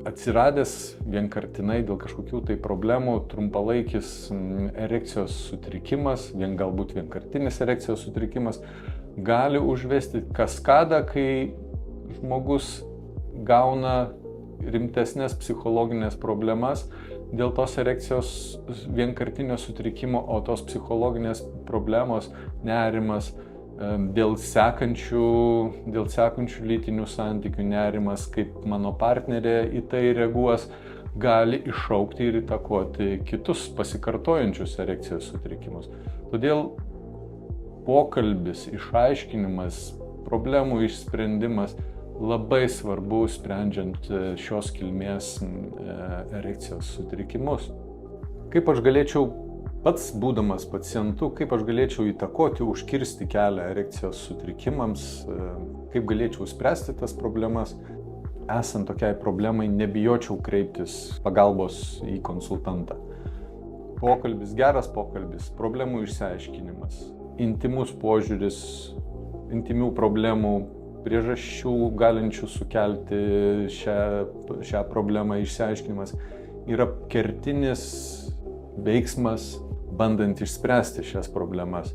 atsiradęs vienkartinai dėl kažkokių tai problemų trumpalaikis erekcijos sutrikimas, galbūt vienkartinis erekcijos sutrikimas, gali užvesti kaskadą, kai žmogus gauna rimtesnės psichologinės problemas dėl tos erekcijos vienkartinio sutrikimo, o tos psichologinės problemos, nerimas, dėl sekančių lytinių santykių, nerimas, kaip mano partnerė į tai reaguos, gali iššaukti ir įtakoti kitus pasikartojančius erekcijos sutrikimus. Todėl pokalbis, išaiškinimas, problemų išsprendimas labai svarbu sprendžiant šios kilmės erekcijos sutrikimus. Kaip aš galėčiau pats būdamas pacientu, kaip aš galėčiau įtakoti, užkirsti kelią erekcijos sutrikimams, kaip galėčiau spręsti tas problemas. Esant tokiai problemai, nebijočiau kreiptis pagalbos į konsultantą. Pokalbis, geras pokalbis, problemų išsiaiškinimas, intymus požiūris, intimių problemų, priežasčių galinčių sukelti šią problemą išsiaiškinimas yra kertinis veiksmas, bandant išspręsti šias problemas.